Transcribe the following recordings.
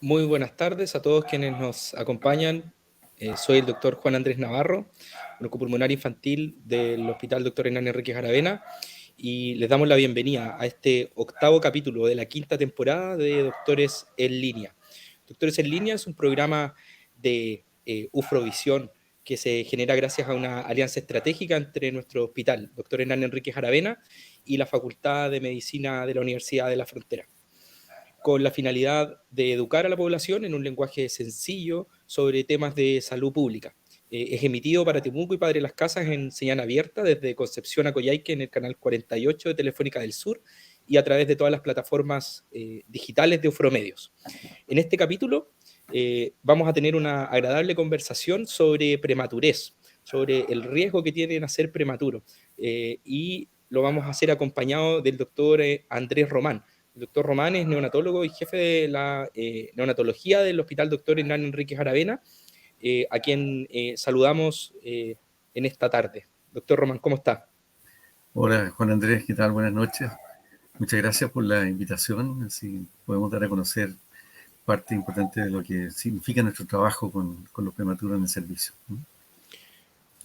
Muy buenas tardes a todos quienes nos acompañan. Soy el doctor Juan Andrés Navarro, oncopulmonar infantil del Hospital Dr. Hernán Enríquez Aravena, y les damos la bienvenida a este octavo capítulo de la quinta temporada de Doctores en Línea. Doctores en Línea es un programa de UFROvisión que se genera gracias a una alianza estratégica entre nuestro hospital, Dr. Hernán Enríquez Aravena, y la Facultad de Medicina de la Universidad de la Frontera, con la finalidad de educar a la población en un lenguaje sencillo sobre temas de salud pública. Es emitido para Temuco y Padre Las Casas en señal abierta desde Concepción a Coyhaique en el canal 48 de Telefónica del Sur y a través de todas las plataformas digitales de Ufromedios. En este capítulo vamos a tener una agradable conversación sobre prematurez, sobre el riesgo que tiene nacer prematuro, y lo vamos a hacer acompañado del doctor Andrés Román. El doctor Román es neonatólogo y jefe de la neonatología del Hospital Dr. Hernán Enríquez Aravena, a quien saludamos en esta tarde. Doctor Román, ¿cómo está? Hola Juan Andrés, ¿qué tal? Buenas noches. Muchas gracias por la invitación. Así podemos dar a conocer parte importante de lo que significa nuestro trabajo con los prematuros en el servicio.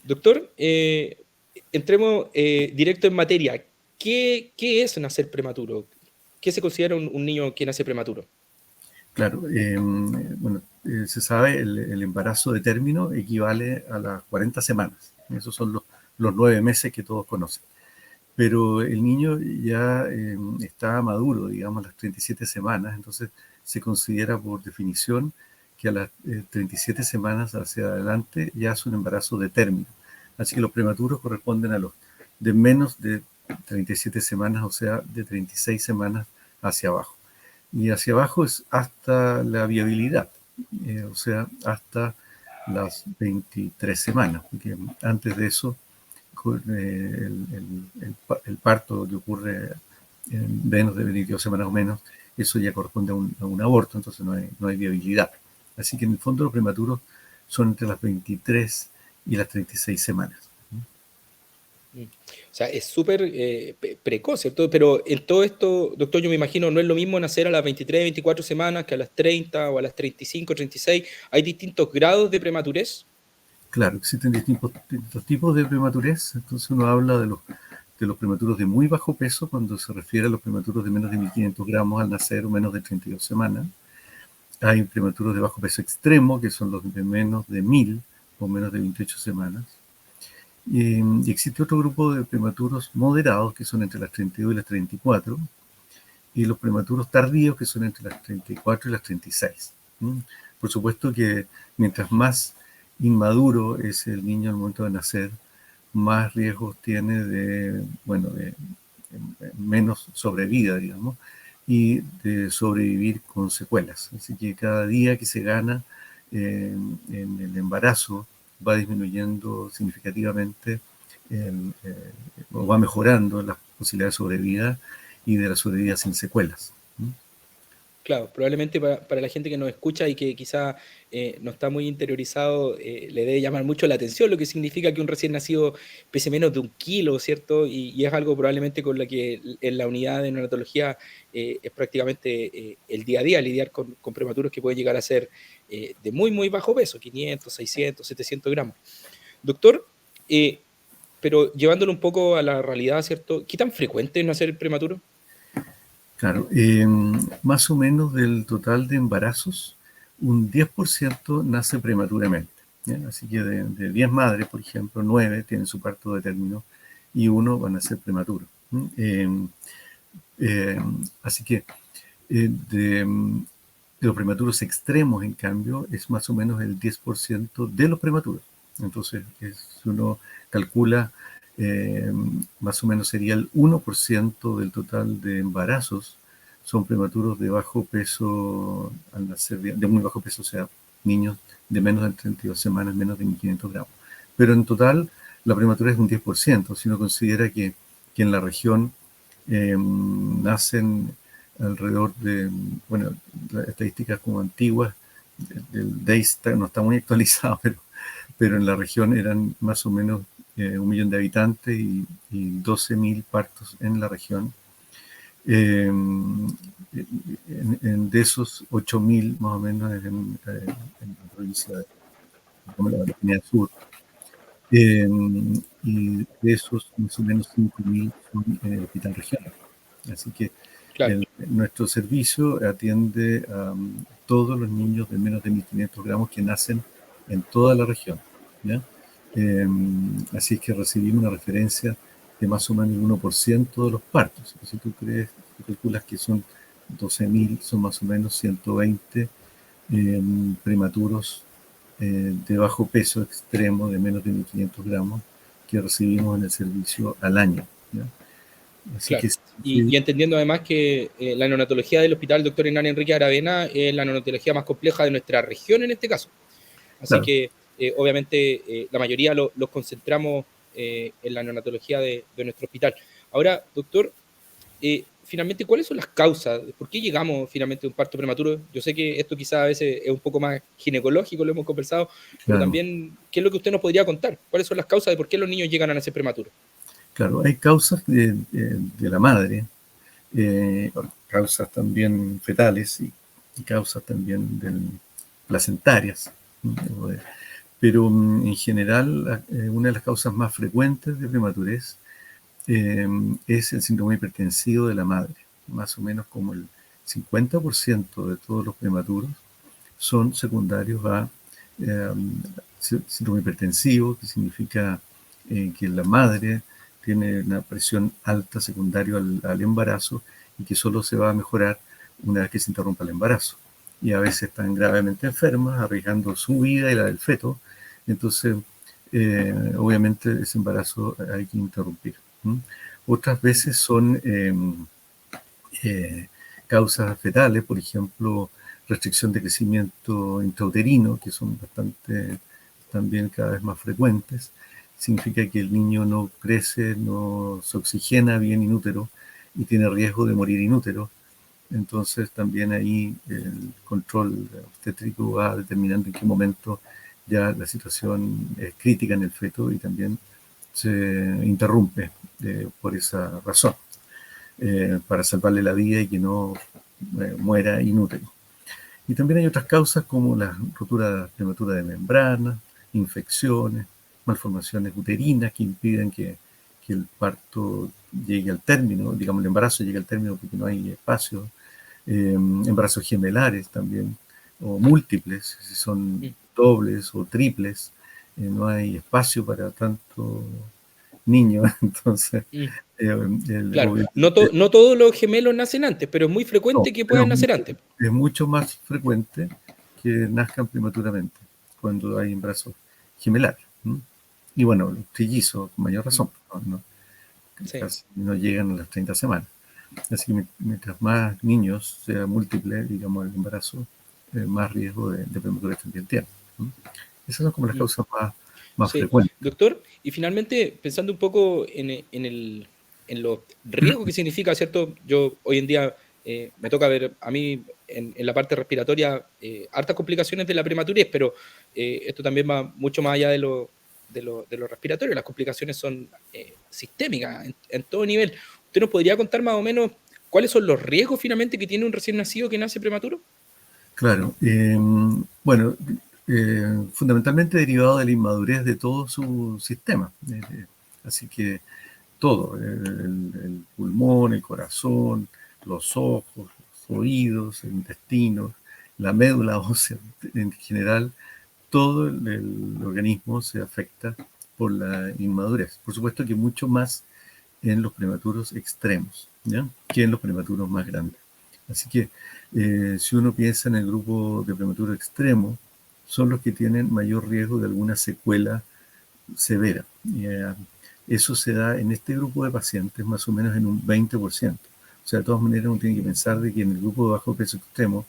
Doctor, entremos directo en materia. ¿Qué es nacer prematuro? ¿Qué se considera un niño que nace prematuro? Claro, se sabe el embarazo de término equivale a las 40 semanas. Esos son los 9 meses que todos conocen. Pero el niño ya está maduro, digamos, a las 37 semanas, entonces se considera por definición que a las 37 semanas hacia adelante ya es un embarazo de término. Así que los prematuros corresponden a los de menos de 37 semanas, o sea, de 36 semanas hacia abajo. Y hacia abajo es hasta la viabilidad, o sea, hasta las 23 semanas, porque antes de eso el parto que ocurre en menos de 22 semanas o menos, eso ya corresponde a un aborto, entonces no hay viabilidad. Así que en el fondo los prematuros son entre las 23 y las 36 semanas. O sea, es súper precoz, ¿cierto? Pero en todo esto, doctor, yo me imagino, no es lo mismo nacer a las 23, 24 semanas que a las 30 o a las 35, 36. ¿Hay distintos grados de prematurez? Claro, existen distintos tipos de prematurez, entonces uno habla de los prematuros de muy bajo peso cuando se refiere a los prematuros de menos de 1500 gramos al nacer o menos de 32 semanas. Hay prematuros de bajo peso extremo, que son los de menos de 1000 o menos de 28 semanas. Y existe otro grupo de prematuros moderados, que son entre las 32 y las 34, y los prematuros tardíos, que son entre las 34 y las 36. Por supuesto que mientras más inmaduro es el niño al momento de nacer, más riesgos tiene de menos sobrevida, digamos, y de sobrevivir con secuelas. Así que cada día que se gana en el embarazo va disminuyendo significativamente o va mejorando las posibilidades de sobrevida y de la sobrevida sin secuelas. Claro, probablemente para la gente que nos escucha y que quizá no está muy interiorizado, le debe llamar mucho la atención lo que significa que un recién nacido pese menos de 1 kilo, ¿cierto? Y es algo probablemente con la que en la unidad de neonatología es prácticamente el día a día lidiar con prematuros que pueden llegar a ser de muy, muy bajo peso, 500, 600, 700 gramos. Doctor, eh, pero llevándolo un poco a la realidad, ¿cierto? ¿Qué tan frecuente es nacer prematuro? Claro, más o menos del total de embarazos, un 10% nace prematuramente. ¿Ya? Así que de 10 madres, por ejemplo, 9 tienen su parto de término y 1 va a nacer prematuro. Eh, Así que de los prematuros extremos, en cambio, es más o menos el 10% de los prematuros. Entonces, si uno calcula, eh, más o menos sería el 1% del total de embarazos son prematuros de bajo peso al nacer, de muy bajo peso, o sea, niños de menos de 32 semanas, menos de 1500 gramos. Pero en total, la prematura es un 10%, si uno considera que en la región nacen alrededor de, bueno, las estadísticas como antiguas, del DEIS no está muy actualizado, pero en la región eran más o menos 1 millón de habitantes y 12.000 partos en la región. Eh, de esos 8.000 más o menos en la provincia de la Argentina Sur. Y de esos más o menos 5.000 son en el hospital regional. Así que Claro, nuestro servicio atiende a todos los niños de menos de 1.500 gramos que nacen en toda la región, ¿ya? Así es que recibimos una referencia de más o menos el 1% de los partos. Si tú calculas que son 12.000, son más o menos 120 prematuros de bajo peso extremo de menos de 1.500 gramos que recibimos en el servicio al año, ¿ya? Así claro. que Y entendiendo además que la neonatología del Hospital Dr. Hernán Enrique Aravena es la neonatología más compleja de nuestra región en este caso. Así claro, que obviamente la mayoría los concentramos en la neonatología de nuestro hospital. Ahora, doctor, finalmente, ¿cuáles son las causas? ¿Por qué llegamos finalmente a un parto prematuro? Yo sé que esto quizás a veces es un poco más ginecológico, lo hemos conversado, pero claro, también, ¿qué es lo que usted nos podría contar? ¿Cuáles son las causas de por qué los niños llegan a nacer prematuros? claro. Hay causas de la madre, causas también fetales y causas también placentarias, ¿no? Pero en general, una de las causas más frecuentes de prematurez es el síndrome hipertensivo de la madre. Más o menos como el 50% de todos los prematuros son secundarios a eh, síndrome hipertensivo, que significa que la madre tiene una presión alta secundario al embarazo y que solo se va a mejorar una vez que se interrumpa el embarazo. Y a veces están gravemente enfermas, arriesgando su vida y la del feto. Entonces, obviamente ese embarazo hay que interrumpir. Otras veces son eh, causas fetales, por ejemplo, restricción de crecimiento intrauterino, que son bastante también cada vez más frecuentes. Significa que el niño no crece, no se oxigena bien in útero y tiene riesgo de morir in útero. Entonces también ahí el control obstétrico va determinando en qué momento ya la situación es crítica en el feto y también se interrumpe por esa razón, para salvarle la vida y que no muera inútil. Y también hay otras causas como la rotura prematura de membranas, infecciones, malformaciones uterinas que impiden que el parto llegue al término, digamos, el embarazo llegue al término porque no hay espacio, embarazos gemelares también, o múltiples, si son Mm. dobles o triples, no hay espacio para tanto niño, entonces, Mm. Claro, obviamente, no todos los gemelos nacen antes, pero es muy no, frecuente que pero puedan nacer antes. es mucho más frecuente que nazcan prematuramente cuando hay embarazos gemelares. ¿No? Y bueno, los trillizos, con mayor Mm. razón, ¿no? Sí. Casi no llegan a las 30 semanas. Así que mientras más niños sea múltiple, digamos, el embarazo, más riesgo de prematurez también tiene. ¿No? Esas son como las Mm. causas más Sí, frecuentes. doctor, y finalmente, pensando un poco en los riesgos que significa, ¿cierto? Yo hoy en día me toca ver a mí en la parte respiratoria hartas complicaciones de la prematurez, pero esto también va mucho más allá de lo respiratorio. Las complicaciones son sistémicas en todo nivel. ¿Usted nos podría contar más o menos cuáles son los riesgos finalmente que tiene un recién nacido que nace prematuro? Claro, bueno, fundamentalmente derivado de la inmadurez de todo su sistema. Así que todo, el pulmón, el corazón, los ojos, los oídos, el intestino, la médula ósea en general, todo el organismo se afecta por la inmadurez. Por supuesto que mucho más en los prematuros extremos, ¿ya? Que en los prematuros más grandes. Así que si uno piensa en el grupo de prematuro extremo, son los que tienen mayor riesgo de alguna secuela severa. Eso se da en este grupo de pacientes más o menos en un 20%. O sea, de todas maneras uno tiene que pensar de que en el grupo de bajo peso extremo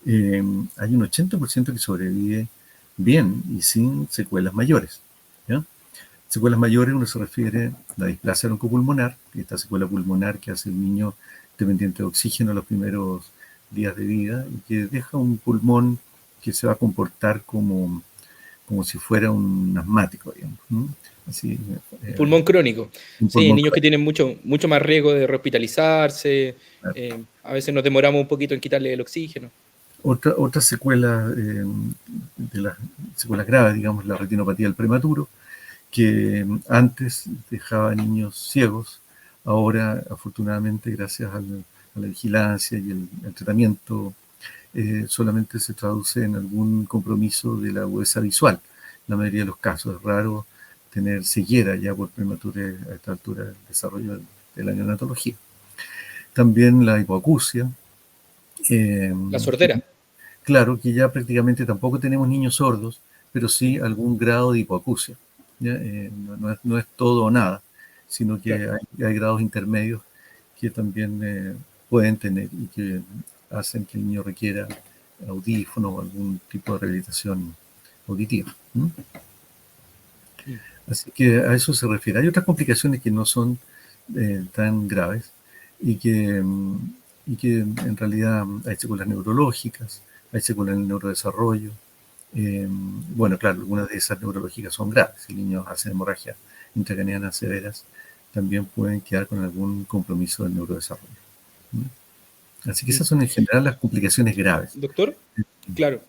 eh, hay un 80% que sobrevive bien y sin secuelas mayores, ¿ya? Secuelas mayores uno se refiere a la displasia broncopulmonar, que esta secuela pulmonar que hace el niño dependiente de oxígeno los primeros días de vida y que deja un pulmón que se va a comportar como como si fuera un asmático, digamos. Así, Un pulmón crónico. un Sí, pulmón niños que crónico. tienen mucho más riesgo de rehospitalizarse. Claro. A veces nos demoramos un poquito en quitarle el oxígeno. Otra secuela de las secuelas graves, digamos, la retinopatía del prematuro, que antes dejaba niños ciegos, ahora afortunadamente gracias a la vigilancia y el tratamiento solamente se traduce en algún compromiso de la agudeza visual. En la mayoría de los casos es raro tener ceguera ya por prematurez a esta altura del desarrollo de la neonatología. También la hipoacusia. eh, La que, sordera. claro que ya prácticamente tampoco tenemos niños sordos, pero sí algún grado de hipoacusia. ¿Ya? No es todo o nada, sino que Claro. hay grados intermedios que también pueden tener y que hacen que el niño requiera audífono o algún tipo de rehabilitación auditiva. Mm. Así que a eso se refiere. Hay otras complicaciones que no son tan graves y que en realidad hay secuelas neurológicas, hay secuelas en el neurodesarrollo. Bueno, claro, algunas de esas neurológicas son graves. Si el niño hace hemorragias intracraneanas severas, también pueden quedar con algún compromiso del neurodesarrollo. Así que Mm. esas son en general las complicaciones graves. Doctor, claro.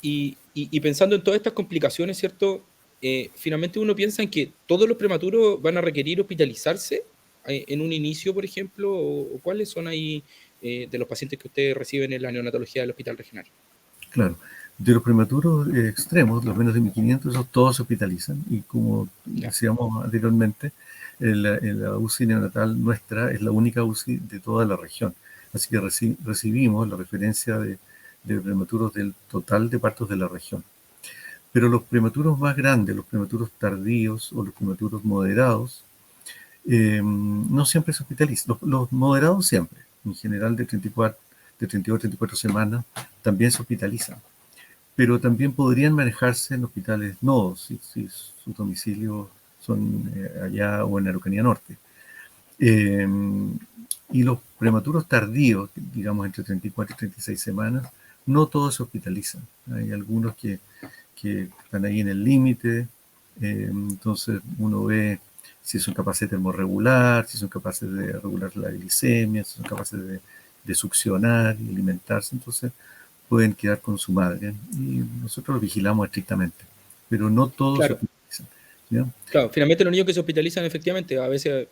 Y pensando en todas estas complicaciones, ¿cierto? Finalmente uno piensa en que todos los prematuros van a requerir hospitalizarse en un inicio, por ejemplo, o cuáles son ahí de los pacientes que ustedes reciben en la neonatología del Hospital Regional. Claro, de los prematuros extremos, los menos de 1500, esos todos se hospitalizan y como Ya, decíamos anteriormente, la UCI neonatal nuestra es la única UCI de toda la región. Así que recibimos la referencia de prematuros del total de partos de la región. Pero los prematuros más grandes, los prematuros tardíos o los prematuros moderados, no siempre se hospitalizan. Los moderados siempre, en general de 34, de 32 a 34 semanas, también se hospitalizan, pero también podrían manejarse en hospitales nodos, si sus domicilios son allá o en Araucanía Norte. Eh, y los prematuros tardíos, digamos entre 34 y 36 semanas, no todos se hospitalizan. Hay algunos que están ahí en el límite, entonces uno ve si son capaces de termorregular, si son capaces de regular la glicemia, si son capaces de succionar y alimentarse, entonces pueden quedar con su madre y nosotros lo vigilamos estrictamente, pero no todos se claro, hospitalizan. ¿Ya? claro. Finalmente los niños que se hospitalizan efectivamente a veces,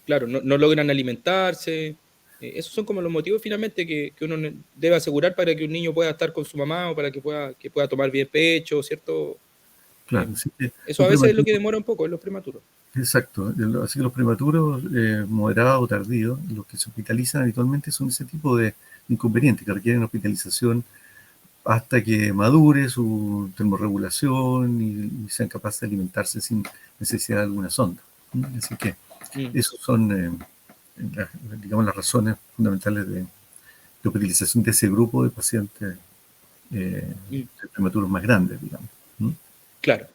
claro, no logran alimentarse. Esos son como los motivos finalmente que uno debe asegurar para que un niño pueda estar con su mamá o para que pueda tomar bien pecho, ¿cierto? Claro, así que Eso un a veces es lo que prematuro, demora un poco en los prematuros. exacto, así que los prematuros moderados o tardíos, los que se hospitalizan habitualmente son ese tipo de inconvenientes que requieren hospitalización hasta que madure su termorregulación y sean capaces de alimentarse sin necesidad de alguna sonda. Así que Mm, esas son, digamos, las razones fundamentales de utilización de ese grupo de pacientes mm, prematuros más grandes, digamos. claro,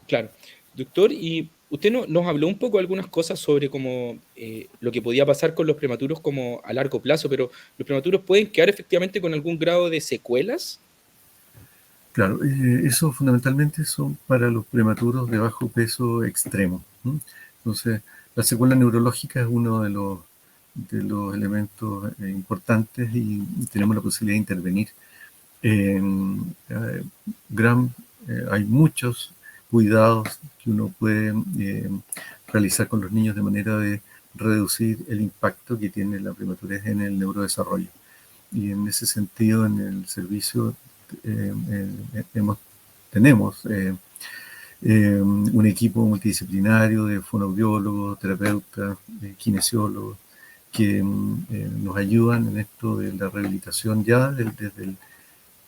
claro. Doctor, y usted nos habló un poco de algunas cosas sobre cómo lo que podía pasar con los prematuros como a largo plazo, pero los prematuros pueden quedar efectivamente con algún grado de secuelas. Claro, eso fundamentalmente son para los prematuros de bajo peso extremo. Entonces, la secuela neurológica es uno de los elementos importantes y tenemos la posibilidad de intervenir. En, hay muchos cuidados que uno puede realizar con los niños de manera de reducir el impacto que tiene la prematurez en el neurodesarrollo. Y en ese sentido, en el servicio tenemos un equipo multidisciplinario de fonoaudiólogos, terapeutas, kinesiólogos, que nos ayudan en esto de la rehabilitación ya desde el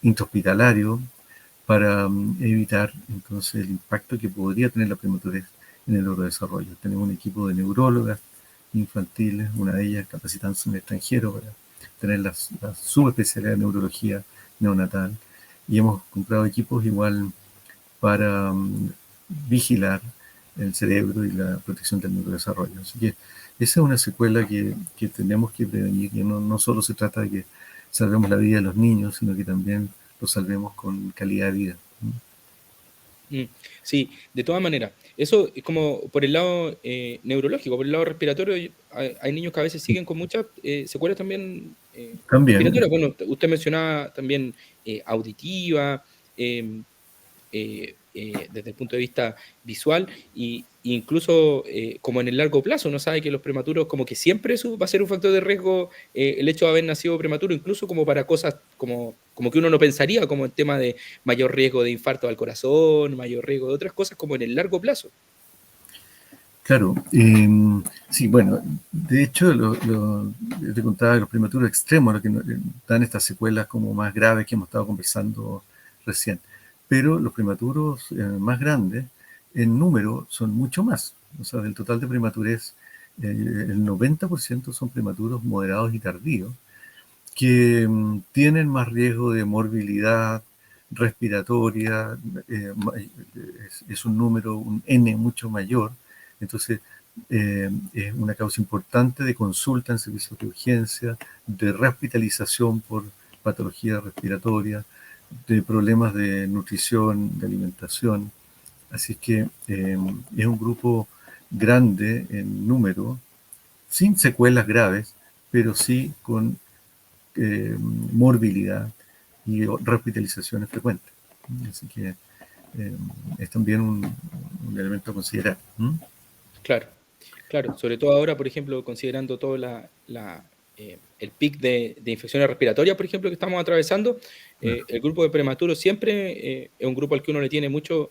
intrahospitalario para evitar entonces el impacto que podría tener la prematurez en el neurodesarrollo. Tenemos un equipo de neurólogas infantiles, una de ellas capacitándose en el extranjero para tener la subespecialidad de neurología neonatal, y hemos comprado equipos igual para vigilar el cerebro y la protección del neurodesarrollo. Así que esa es una secuela que tenemos que prevenir, que no solo se trata de que salvemos la vida de los niños, sino que también los salvemos con calidad de vida. Mm, sí, de todas maneras. Eso es como por el lado neurológico, por el lado respiratorio. Hay niños que a veces siguen con muchas secuelas también También, respiratorias. Bueno, usted mencionaba también auditiva, eh, desde el punto de vista visual, y incluso como en el largo plazo, uno sabe que los prematuros, como que siempre eso va a ser un factor de riesgo, el hecho de haber nacido prematuro, incluso como para cosas como que uno no pensaría, como el tema de mayor riesgo de infarto al corazón, mayor riesgo de otras cosas, como en el largo plazo. claro. Sí, bueno, de hecho, yo te contaba de los prematuros extremos, lo que dan estas secuelas como más graves que hemos estado conversando recién. Pero los prematuros más grandes, en número, son mucho más. O sea, del total de prematurez, el 90% son prematuros moderados y tardíos, que tienen más riesgo de morbilidad respiratoria, es un número, un N mucho mayor. Entonces, es una causa importante de consulta en servicios de urgencia, de rehospitalización por patología respiratoria, de problemas de nutrición, de alimentación. Así que es un grupo grande en número, sin secuelas graves, pero sí con morbilidad y rehospitalizaciones frecuentes. Así que es también un elemento a considerar. Claro, claro. Sobre todo ahora, por ejemplo, considerando todo el pic de infecciones respiratorias, por ejemplo, que estamos atravesando, Claro, el grupo de prematuros siempre es un grupo al que uno le tiene mucho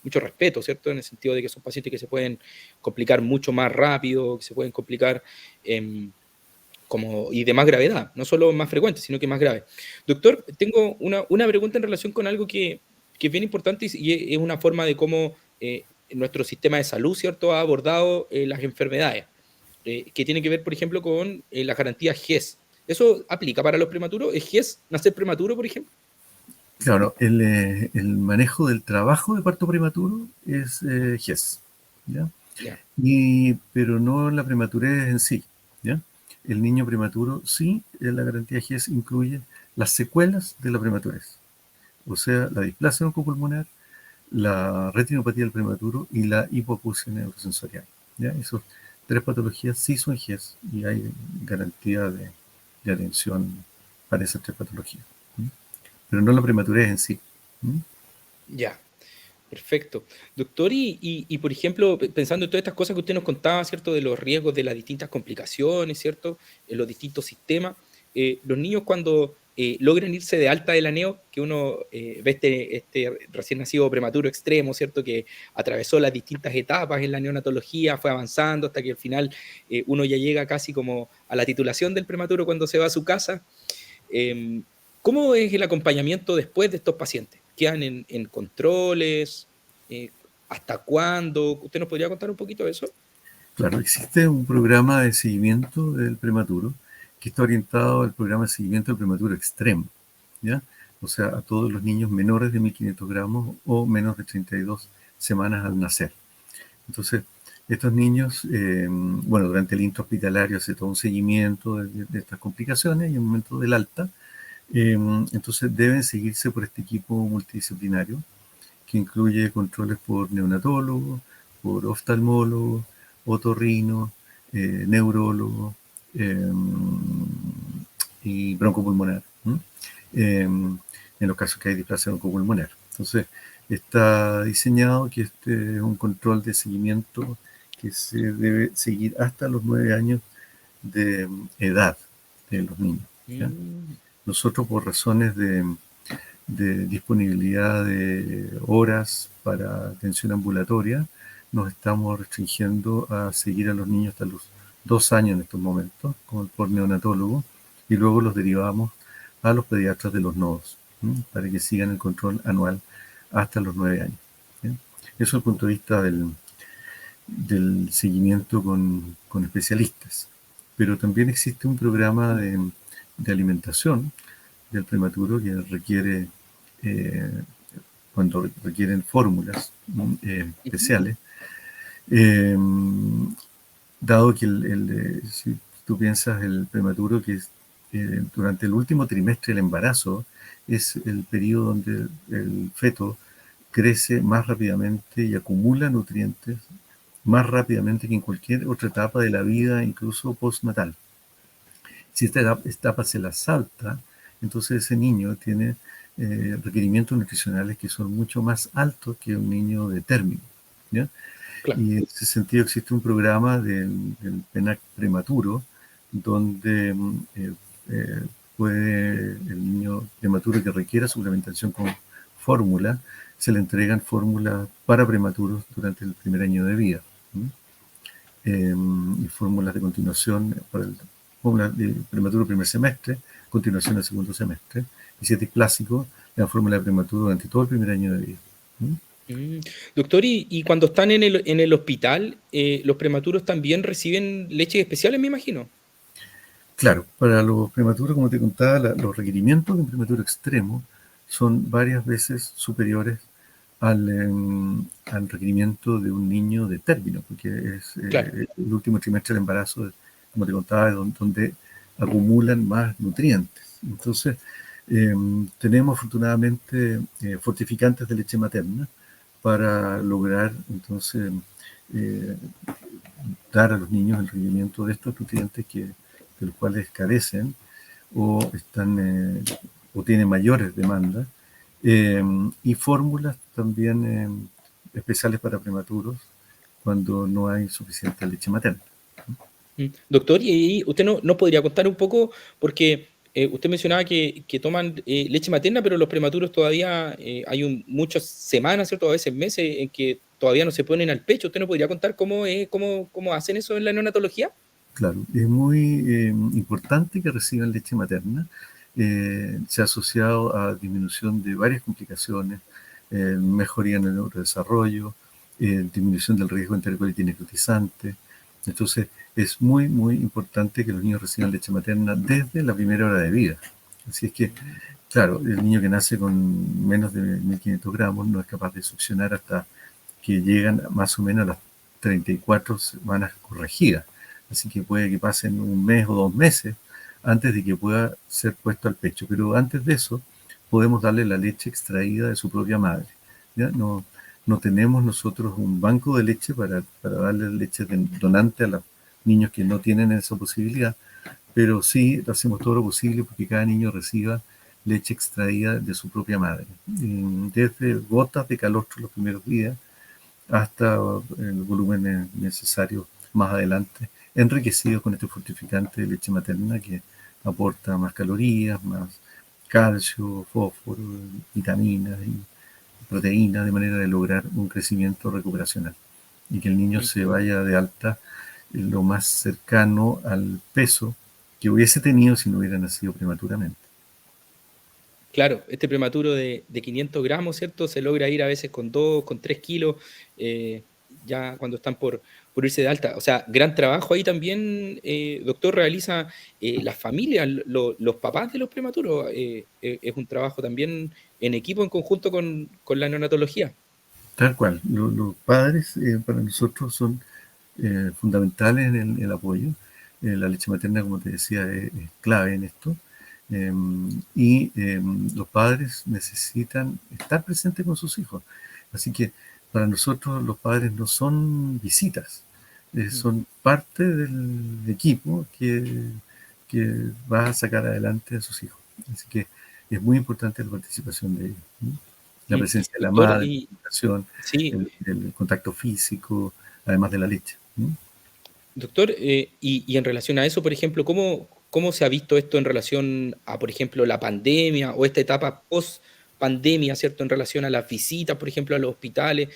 respeto, ¿cierto? En el sentido de que son pacientes que se pueden complicar mucho más rápido, que se pueden complicar y de más gravedad, no solo más frecuente, sino que más grave. Doctor, tengo una pregunta en relación con algo que es bien importante y es una forma de cómo nuestro sistema de salud, ¿cierto?, ha abordado las enfermedades, que tiene que ver, por ejemplo, con la garantía GES. ¿Eso aplica para los prematuros? ¿Es GES nacer prematuro, por ejemplo? claro, el manejo del trabajo de parto prematuro es GES, ¿ya? Ya, Pero no la prematurez en sí, ¿ya? El niño prematuro sí, la garantía GES incluye las secuelas de la prematurez, o sea, la displasia oncopulmonar, la retinopatía del prematuro y la hipoacusia neurosensorial. ¿Ya? Esas tres patologías sí son GES y hay garantía de atención para esas tres patologías. ¿Mm? Pero no la prematurez en sí. ¿Mm? ya. Perfecto. Doctor, por ejemplo, pensando en todas estas cosas que usted nos contaba, ¿cierto? De los riesgos de las distintas complicaciones, ¿cierto? En los distintos sistemas, los niños cuando logran irse de alta del aneo, que uno ve este recién nacido prematuro extremo, ¿cierto? Que atravesó las distintas etapas en la neonatología, fue avanzando hasta que al final uno ya llega casi como a la titulación del prematuro cuando se va a su casa. Eh, ¿Cómo es el acompañamiento después de estos pacientes? ¿Quedan en controles? Eh, ¿Hasta cuándo? ¿Usted nos podría contar un poquito de eso? Claro, existe un programa de seguimiento del prematuro que está orientado al programa de seguimiento del prematuro extremo, ¿ya? O sea, a todos los niños menores de 1500 gramos o menos de 32 semanas al nacer. Entonces, estos niños, bueno, durante el intrahospitalario hace todo un seguimiento de estas complicaciones y en el momento del alta, entonces deben seguirse por este equipo multidisciplinario que incluye controles por neonatólogo, por oftalmólogo, otorrino, neurólogo eh, y broncopulmonar. En los casos que hay displasia broncopulmonar. Entonces, está diseñado que este es un control de seguimiento que se debe seguir hasta los 9 años de edad de los niños. ¿Ya? Mm, Nosotros, por razones de disponibilidad de horas para atención ambulatoria, nos estamos restringiendo a seguir a los niños hasta los 2 años en estos momentos, por neonatólogo, y luego los derivamos a los pediatras de los nodos, ¿sí? Para que sigan el control anual hasta los 9 años. ¿Sí? Eso desde el punto de vista del seguimiento con especialistas. Pero también existe un programa de alimentación del prematuro que requiere, eh, cuando requieren fórmulas ujú. especiales, eh, dado que si tú piensas el prematuro que es, durante el último trimestre del embarazo es el periodo donde el feto crece más rápidamente y acumula nutrientes más rápidamente que en cualquier otra etapa de la vida, incluso postnatal. Si esta etapa se la salta, entonces ese niño tiene requerimientos nutricionales que son mucho más altos que un niño de término, ¿ya? Claro. Y en ese sentido existe un programa del PENAC prematuro, donde puede el niño prematuro que requiera suplementación con fórmula, se le entregan fórmulas para prematuros durante el primer año de vida. Y fórmulas de continuación para el fórmula de prematuro primer semestre, continuación al segundo semestre. Y si es clásico, la fórmula de prematuro durante todo el primer año de vida. Doctor, y cuando están en el hospital, los prematuros también reciben leches especiales, me imagino. Claro, para los prematuros, como te contaba, los requerimientos de un prematuro extremo son varias veces superiores al requerimiento de un niño de término, porque es Claro. el último trimestre del embarazo, como te contaba, donde acumulan más nutrientes. Entonces, tenemos afortunadamente fortificantes de leche materna para lograr entonces eh, dar a los niños el requerimiento de estos nutrientes de los cuales carecen o están o tienen mayores demandas, y fórmulas también especiales para prematuros cuando no hay suficiente leche materna. Doctor, y ahí usted no podría contar un poco, porque usted mencionaba que toman leche materna, pero los prematuros todavía hay muchas semanas, ¿cierto? A veces meses en que todavía no se ponen al pecho. ¿Usted no podría contar cómo hacen eso en la neonatología? Claro, es muy importante que reciban leche materna. Se ha asociado a disminución de varias complicaciones, mejoría en el neurodesarrollo, disminución del riesgo de enterocolitis necrotizante. Entonces, es muy, muy importante que los niños reciban leche materna desde la primera hora de vida. Así es que, claro, el niño que nace con menos de 1.500 gramos no es capaz de succionar hasta que llegan más o menos a las 34 semanas corregidas. Así que puede que pasen un mes o 2 meses antes de que pueda ser puesto al pecho. Pero antes de eso, podemos darle la leche extraída de su propia madre. ¿Ya? No tenemos nosotros un banco de leche para darle leche donante a los niños que no tienen esa posibilidad, pero sí hacemos todo lo posible porque cada niño reciba leche extraída de su propia madre. Desde gotas de calostro los primeros días hasta el volumen necesario más adelante, enriquecido con este fortificante de leche materna que aporta más calorías, más calcio, fósforo, vitaminas y proteínas, de manera de lograr un crecimiento recuperacional y que el niño se vaya de alta lo más cercano al peso que hubiese tenido si no hubiera nacido prematuramente. Claro, este prematuro de 500 gramos, ¿cierto? Se logra ir a veces con 2, con 3 kilos, ya cuando están por irse de alta. O sea, gran trabajo ahí también, doctor, realiza las familias, los papás de los prematuros. Es un trabajo también en equipo, en conjunto con la neonatología. Tal cual, los padres para nosotros son fundamentales en el apoyo. La leche materna, como te decía, es clave en esto. Los padres necesitan estar presentes con sus hijos. Así que para nosotros los padres no son visitas, son parte del equipo que va a sacar adelante a sus hijos. Así que es muy importante la participación de ellos, ¿no? La presencia de la Doctor, madre, y la educación, sí, el contacto físico, además de la leche, ¿no? doctor, y en relación a eso, por ejemplo, ¿cómo se ha visto esto en relación a, por ejemplo, la pandemia o esta etapa post-pandemia, ¿cierto? En relación a las visitas, por ejemplo, a los hospitales.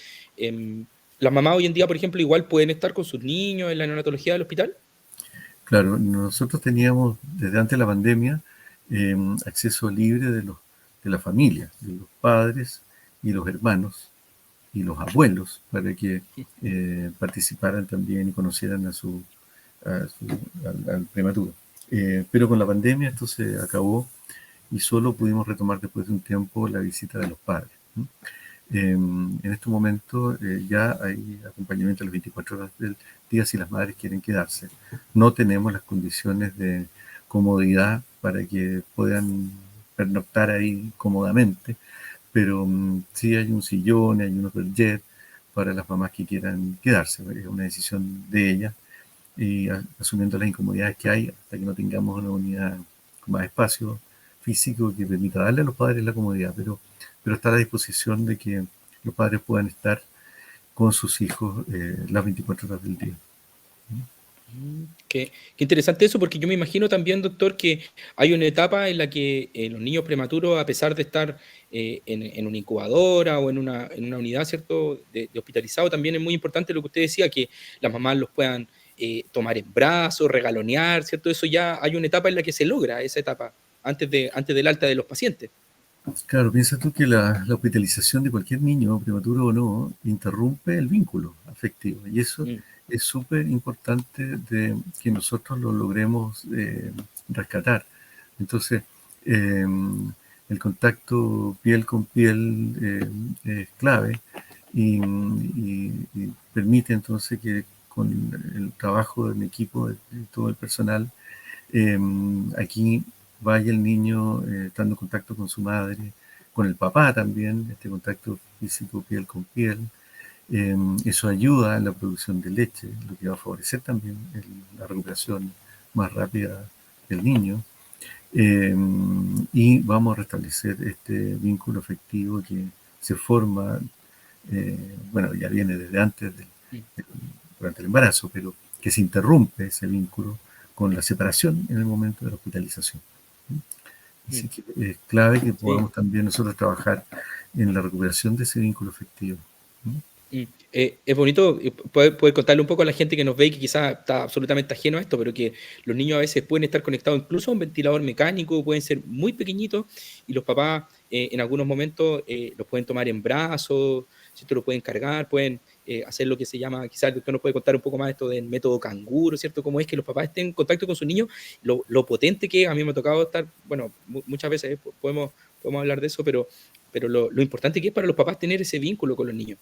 Las mamás hoy en día, por ejemplo, igual pueden estar con sus niños en la neonatología del hospital. Claro, nosotros teníamos desde antes de la pandemia acceso libre de la familia, de los padres y los hermanos y los abuelos, para que participaran también y conocieran al prematuro. Pero con la pandemia esto se acabó y solo pudimos retomar después de un tiempo la visita de los padres, ¿no? En este momento ya hay acompañamiento a las 24 horas del día si las madres quieren quedarse. No tenemos las condiciones de comodidad para que puedan pernoctar ahí cómodamente, pero sí hay un sillón, hay unos bergers para las mamás que quieran quedarse. Es una decisión de ellas y asumiendo las incomodidades que hay hasta que no tengamos una unidad con más espacio físico que permita darle a los padres la comodidad, pero está a la disposición de que los padres puedan estar con sus hijos las 24 horas del día. Qué interesante eso, porque yo me imagino también, doctor, que hay una etapa en la que los niños prematuros, a pesar de estar en una incubadora o en una unidad, ¿cierto?, de hospitalizado, también es muy importante lo que usted decía, que las mamás los puedan tomar en brazos, regalonear, ¿cierto? Eso ya hay una etapa en la que se logra esa etapa, antes del alta de los pacientes. Claro, piensa tú que la hospitalización de cualquier niño, prematuro o no, interrumpe el vínculo afectivo. Y eso Mm, es súper importante de que nosotros lo logremos rescatar. Entonces, eh, el contacto piel con piel es clave y permite entonces que con el trabajo en equipo de todo el personal, aquí vaya el niño estando en contacto con su madre, con el papá también, este contacto físico piel con piel. Eso ayuda en la producción de leche, lo que va a favorecer también la recuperación más rápida del niño. Eh, y vamos a restablecer este vínculo afectivo que se forma, bueno, ya viene desde antes, mm, durante el embarazo, pero que se interrumpe ese vínculo con la separación en el momento de la hospitalización. mm. Así que es clave que Sí. podamos también nosotros trabajar en la recuperación de ese vínculo afectivo. Es bonito poder contarle un poco a la gente que nos ve y que quizás está absolutamente ajeno a esto, pero que los niños a veces pueden estar conectados incluso a un ventilador mecánico, pueden ser muy pequeñitos y los papás en algunos momentos los pueden tomar en brazos, ¿cierto? Los pueden cargar, pueden hacer lo que se llama, quizás el doctor nos puede contar un poco más esto del método canguro, ¿cierto? Cómo es que los papás estén en contacto con sus niños, lo potente que es. A mí me ha tocado estar, bueno, muchas veces podemos hablar de eso, pero lo importante que es para los papás tener ese vínculo con los niños.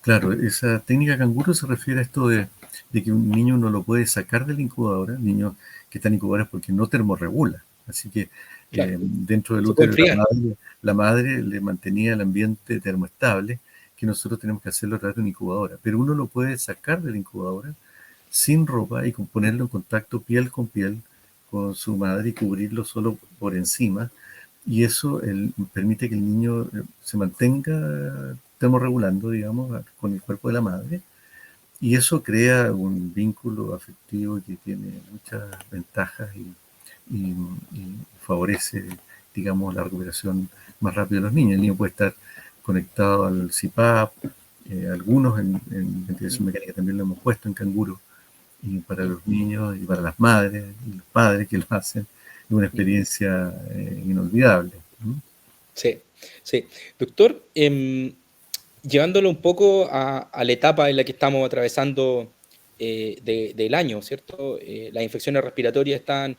Claro, esa técnica canguro se refiere a esto de que un niño no lo puede sacar de la incubadora, niños que están en incubadoras porque no termorregula. Así que Claro, dentro del se puede útero enfriar. la madre le mantenía el ambiente termoestable, que nosotros tenemos que hacerlo a través de una incubadora. Pero uno lo puede sacar de la incubadora sin ropa y ponerlo en contacto piel con piel con su madre y cubrirlo solo por encima. Y eso permite que el niño se mantenga termorregulando, digamos, con el cuerpo de la madre. Y eso crea un vínculo afectivo que tiene muchas ventajas y favorece, digamos, la recuperación más rápida de los niños. El niño puede estar conectado al CPAP, algunos en Mm, ventilación mecánica también lo hemos puesto en canguro, y para mm, los niños y para las madres y los padres que lo hacen, es una mm. experiencia inolvidable. Sí, sí. Doctor, llevándolo un poco a la etapa en la que estamos atravesando del año, ¿cierto? Las infecciones respiratorias están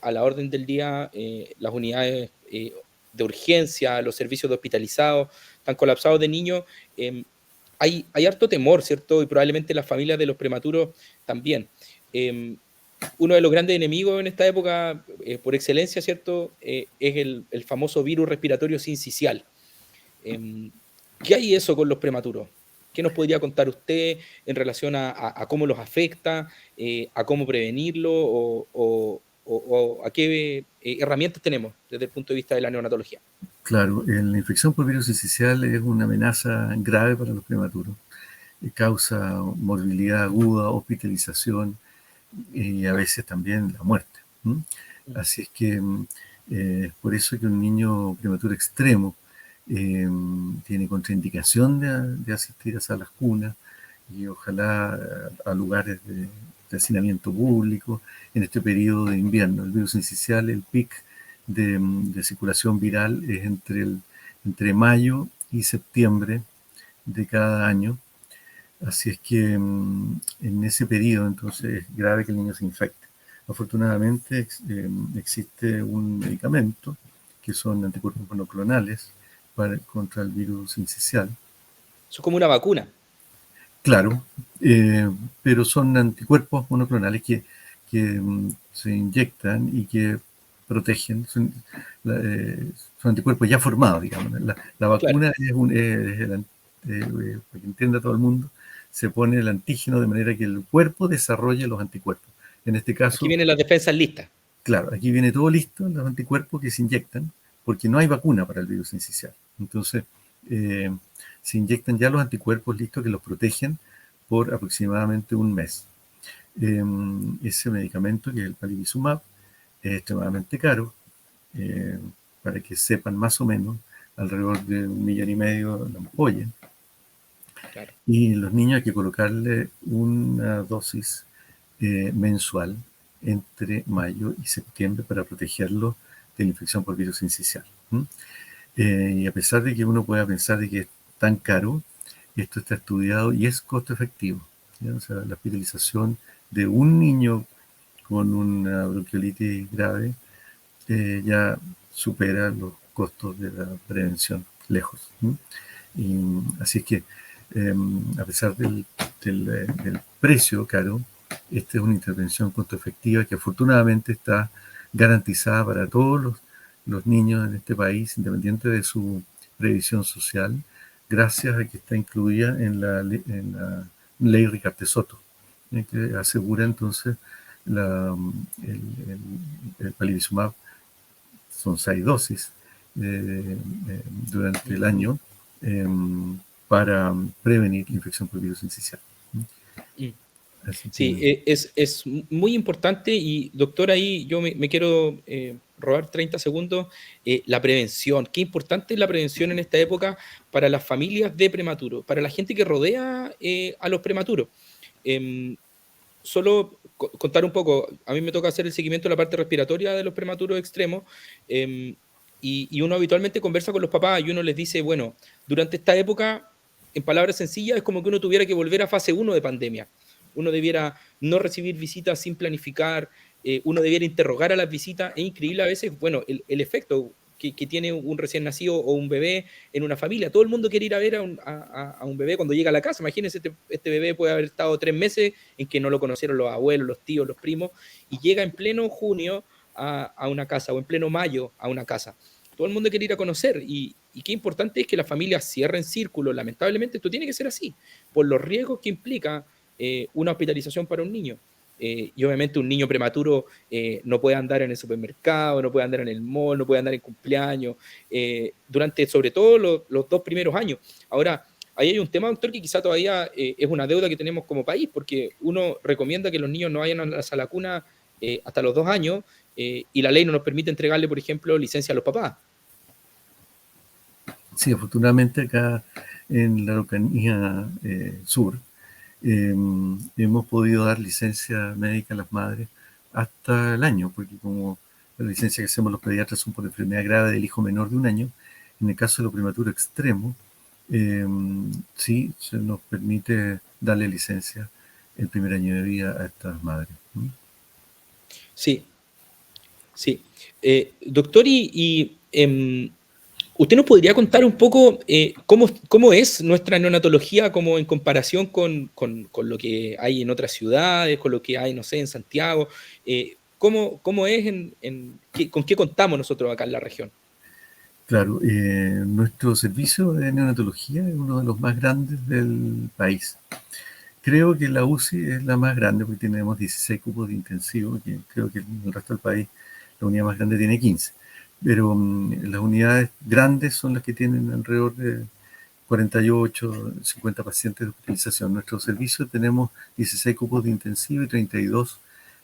a la orden del día, las unidades de urgencia, los servicios de hospitalizados están colapsados de niños. em, hay harto temor, ¿cierto? Y probablemente las familias de los prematuros también. Em, Uno de los grandes enemigos en esta época, por excelencia, ¿cierto? Es el famoso virus respiratorio sincicial. Em, ¿Qué hay eso con los prematuros? ¿Qué nos podría contar usted en relación a cómo los afecta, a cómo prevenirlo o a qué herramientas tenemos desde el punto de vista de la neonatología? Claro, la infección por virus sincicial es una amenaza grave para los prematuros. Causa morbilidad aguda, hospitalización y a veces también la muerte. ¿M? Mm, Así es que es por eso que un niño prematuro extremo eh, tiene contraindicación de asistir a salas cunas y ojalá a lugares de hacinamiento público en este periodo de invierno. El virus sincicial, el pic de circulación viral es entre mayo y septiembre de cada año. Así es que en ese periodo entonces es grave que el niño se infecte. Afortunadamente existe un medicamento que son anticuerpos monoclonales contra el virus sincicial. Eso es como una vacuna. Claro, eh, pero son anticuerpos monoclonales que se inyectan y que protegen. son anticuerpos ya formados, digamos. La Claro. vacuna para que entienda todo el mundo, se pone el antígeno de manera que el cuerpo desarrolle los anticuerpos. En este Aquí caso, vienen las defensas listas. claro, aquí viene todo listo, los anticuerpos que se inyectan, porque no hay vacuna para el virus incisional. Entonces, eh, se inyectan ya los anticuerpos listos que los protegen por aproximadamente un mes. Ese medicamento, que es el palivizumab, es extremadamente caro. eh, para que sepan más o menos, alrededor de 1,5 millones la ampolla. Claro. Y los niños hay que colocarle una dosis mensual entre mayo y septiembre para protegerlos de la infección por virus sincicial. Y a pesar de que uno pueda pensar de que es tan caro, esto está estudiado y es costo efectivo. ¿Ya? O sea, la hospitalización de un niño con una bronquiolitis grave ya supera los costos de la prevención lejos. Y así es que, a pesar del precio caro, esta es una intervención costo efectiva que afortunadamente está garantizada para todos los niños en este país, independiente de su previsión social, gracias a que está incluida en la ley Ricardo Soto, que asegura entonces el palivizumab. Son 6 dosis durante el año eh, para prevenir la infección por virus incisional. Mm. Así que, Sí, es muy importante y doctor, ahí yo me quiero robar 30 segundos. La prevención, qué importante es la prevención en esta época para las familias de prematuros, para la gente que rodea a los prematuros. Em, Solo contar un poco, a mí me toca hacer el seguimiento de la parte respiratoria de los prematuros extremos, eh, y uno habitualmente conversa con los papás y uno les dice, bueno, durante esta época, en palabras sencillas, es como que uno tuviera que volver a fase 1 de pandemia. Uno debiera no recibir visitas sin planificar, uno debiera interrogar a las visitas. Es increíble a veces, bueno, el efecto que tiene un recién nacido o un bebé en una familia. Todo el mundo quiere ir a ver a un bebé cuando llega a la casa. Imagínense, este bebé puede haber estado 3 meses en que no lo conocieron los abuelos, los tíos, los primos, y llega en pleno junio a una casa o en pleno mayo a una casa. Todo el mundo quiere ir a conocer y qué importante es que las familias cierren círculos. Lamentablemente esto tiene que ser así, por los riesgos que implica una hospitalización para un niño. Y obviamente un niño prematuro no puede andar en el supermercado, no puede andar en el mall, no puede andar en cumpleaños, durante sobre todo los 2 primeros años. Ahora, ahí hay un tema, doctor, que quizá todavía es una deuda que tenemos como país, porque uno recomienda que los niños no vayan a la cuna hasta los 2 años, y la ley no nos permite entregarle, por ejemplo, licencia a los papás. sí, afortunadamente acá en la Araucanía Sur hemos podido dar licencia médica a las madres hasta el año, porque como la licencia que hacemos los pediatras son por enfermedad grave del hijo menor de un año, en el caso de lo prematuro extremo, eh, sí se nos permite darle licencia el primer año de vida a estas madres. Sí, sí. Doctor, ¿usted nos podría contar un poco cómo es nuestra neonatología como en comparación con lo que hay en otras ciudades, con lo que hay, no sé, en Santiago? ¿Cómo es con qué contamos nosotros acá en la región? Claro, nuestro servicio de neonatología es uno de los más grandes del país. Creo que la UCI es la más grande porque tenemos 16 cupos de intensivo, que creo que en el resto del país la unidad más grande tiene 15. Pero las unidades grandes son las que tienen alrededor de 48, 50 pacientes de hospitalización. Nuestro servicio tenemos 16 cupos de intensivo y 32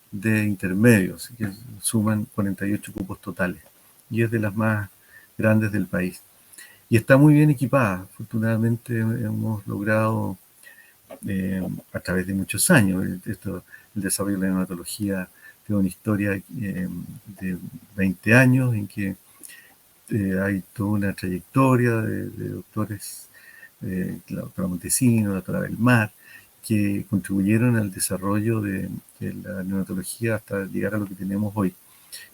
de intermedios, que suman 48 cupos totales. Y es de las más grandes del país. Y está muy bien equipada. Afortunadamente hemos logrado a través de muchos años. El desarrollo de la neonatología tiene una historia de 20 años en que hay toda una trayectoria de doctores, la doctora Montesino, la doctora Belmar, que contribuyeron al desarrollo de la neonatología hasta llegar a lo que tenemos hoy,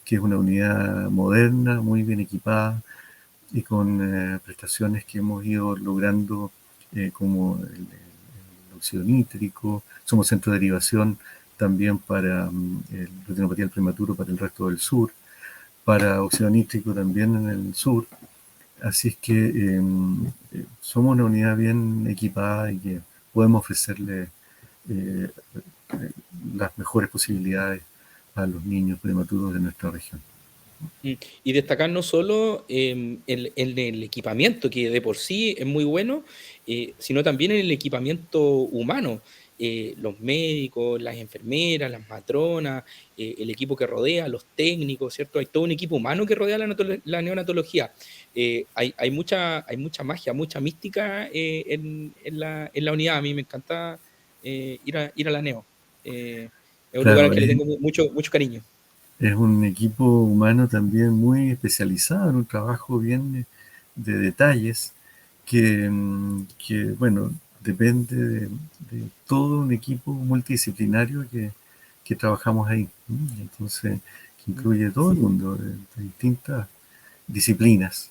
que es una unidad moderna, muy bien equipada y con prestaciones que hemos ido logrando como el óxido nítrico. Somos centro de derivación también para el retinopatía del prematuro para el resto del sur. para óxido nítrico también en el sur. Así es que somos una unidad bien equipada y que podemos ofrecerle eh, las mejores posibilidades a los niños prematuros de nuestra región. Y destacar no solo en el equipamiento, que de por sí es muy bueno, sino también en el equipamiento humano. Los médicos, las enfermeras, las matronas, el equipo que rodea, los técnicos, ¿cierto? Hay todo un equipo humano que rodea la neonatología. Hay mucha magia, mucha mística en la unidad. A mí me encanta ir a la neo. Es un lugar al Claro, que le tengo mucho cariño. es un equipo humano también muy especializado en un trabajo bien de detalles que, bueno, depende de todo un equipo multidisciplinario que trabajamos ahí. Entonces, que incluye todo el mundo de distintas disciplinas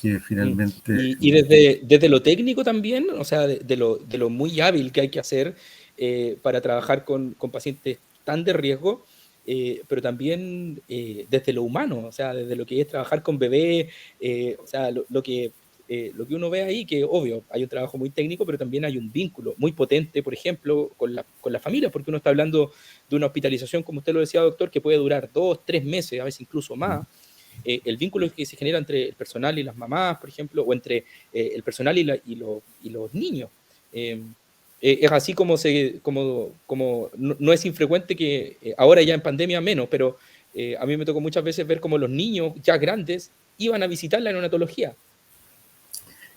que Mm. finalmente. Y desde lo técnico también, o sea, de lo muy hábil que hay que hacer para trabajar con pacientes tan de riesgo, pero también desde lo humano, o sea, desde lo que es trabajar con bebés, o sea, lo que uno ve ahí, que obvio, hay un trabajo muy técnico, pero también hay un vínculo muy potente, por ejemplo, con la familia, porque uno está hablando de una hospitalización, como usted lo decía, doctor, que puede durar 2, 3 meses, a veces incluso más. El vínculo que se genera entre el personal y las mamás, por ejemplo, o entre el personal y los niños. Es así como no es infrecuente que ahora ya en pandemia menos, pero a mí me tocó muchas veces ver como los niños ya grandes iban a visitar la neonatología.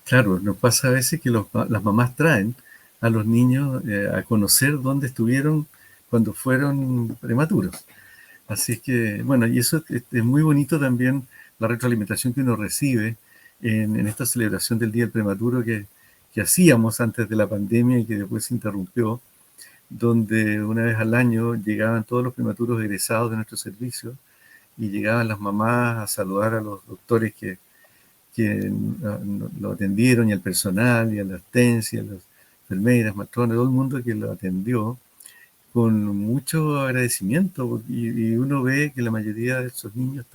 Claro, nos pasa a veces que las mamás traen a los niños a conocer dónde estuvieron cuando fueron prematuros. Así es que, bueno, y eso es muy bonito también, la retroalimentación que uno recibe en esta celebración del Día del Prematuro que hacíamos antes de la pandemia y que después se interrumpió, donde una vez al año llegaban todos los prematuros egresados de nuestro servicio y llegaban las mamás a saludar a los doctores que lo atendieron y al personal y a la asistencia, a las enfermeras, matronas, todo el mundo que lo atendió con mucho agradecimiento y uno ve que la mayoría de esos niños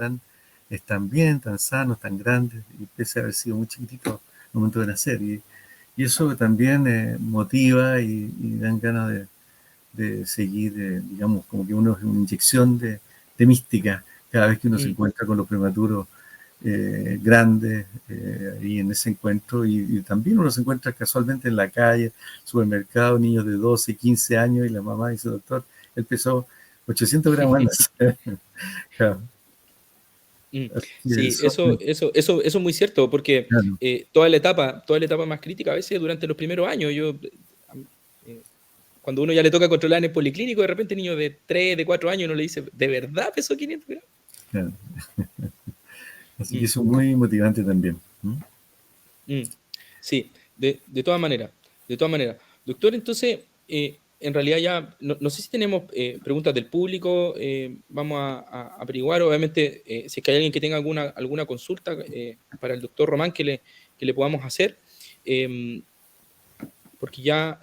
están bien, tan sanos, tan grandes y pese a haber sido muy chiquititos al momento de nacer y eso también motiva y dan ganas de seguir, digamos, como que uno es una inyección de mística cada vez que uno se Mm. encuentra con los prematuros grandes ahí en ese encuentro y también uno se encuentra casualmente en la calle, supermercado, niños de 12, 15 años y la mamá dice, doctor, él pesó 800 gramos más. Claro. Mm. Así que Sí, eso es muy cierto, porque claro, toda la etapa más crítica a veces durante los primeros años, eh, cuando uno ya le toca controlar en el policlínico, de repente niño de 3 de 4 años, uno le dice, ¿de verdad pesó 500 gramos? claro. Así que Mm, eso es muy motivante también. mm. Sí, de todas maneras, de todas maneras. Doctor, entonces, en realidad ya, no sé si tenemos preguntas del público, vamos a averiguar, obviamente, si es que hay alguien que tenga alguna consulta para el doctor Román que le podamos hacer, eh, porque ya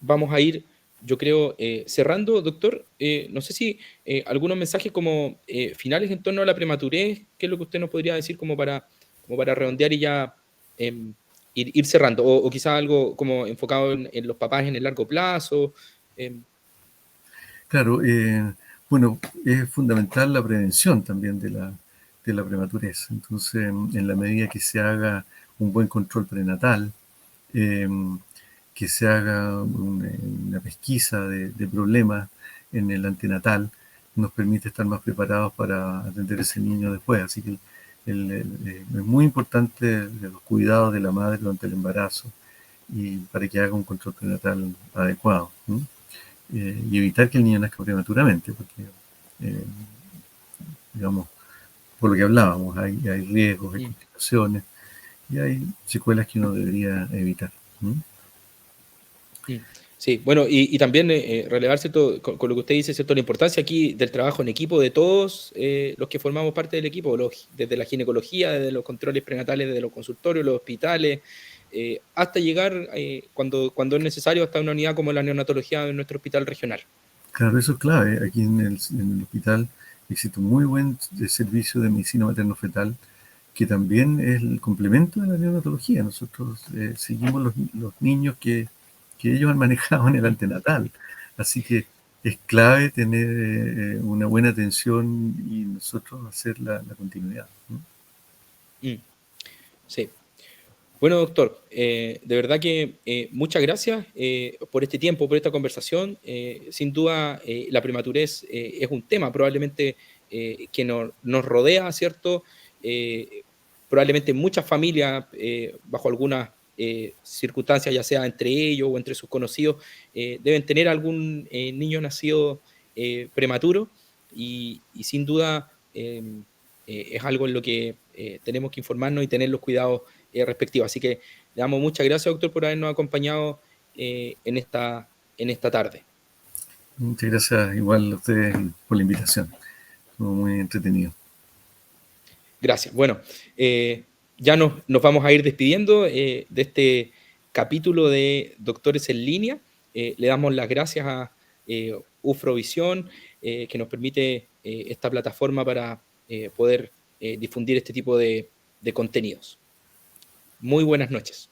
vamos a ir, yo creo, cerrando, doctor. No sé si algunos mensajes como finales en torno a la prematurez, ¿qué es lo que usted nos podría decir como para redondear y ya ir cerrando? O quizás algo como enfocado en los papás en el largo plazo. em, Claro, bueno, es fundamental la prevención también de la prematurez. Entonces, en la medida que se haga un buen control prenatal, eh, que se haga una pesquisa de problemas en el antenatal, nos permite estar más preparados para atender a ese niño después. Así que es muy importante los cuidados de la madre durante el embarazo y para que haga un control prenatal adecuado. ¿No? Y evitar que el niño nazca prematuramente, porque, eh, digamos, por lo que hablábamos, hay riesgos, hay mm. complicaciones y hay secuelas que uno debería evitar. Mm. Sí, bueno, y también relevar, ¿cierto? Con lo que usted dice, ¿cierto? La importancia aquí del trabajo en equipo de todos los que formamos parte del equipo, desde la ginecología, desde los controles prenatales, desde los consultorios, los hospitales, hasta llegar, cuando es necesario, hasta una unidad como la neonatología de nuestro hospital regional. Claro, eso es clave aquí en el hospital. existe un muy buen servicio de medicina materno-fetal que también es el complemento de la neonatología. Nosotros seguimos los niños que ellos han manejado en el antenatal. Así que es clave tener una buena atención y nosotros hacer la continuidad, ¿no? Mm, sí. Bueno, doctor, de verdad que muchas gracias por este tiempo, por esta conversación. Sin duda, la prematurez es un tema probablemente que nos rodea, ¿cierto? Eh, Probablemente muchas familias, bajo algunas circunstancias, ya sea entre ellos o entre sus conocidos, deben tener algún niño nacido prematuro y sin duda es algo en lo que tenemos que informarnos y tener los cuidados respectivos. Así que le damos muchas gracias, doctor, por habernos acompañado en esta tarde. Muchas gracias igual a ustedes por la invitación. Estuvo muy entretenido. Gracias. Bueno, ya nos vamos a ir despidiendo de este capítulo de Doctores en Línea. Le damos las gracias a Ufrovisión, que nos permite esta plataforma para poder difundir este tipo de contenidos. Muy buenas noches.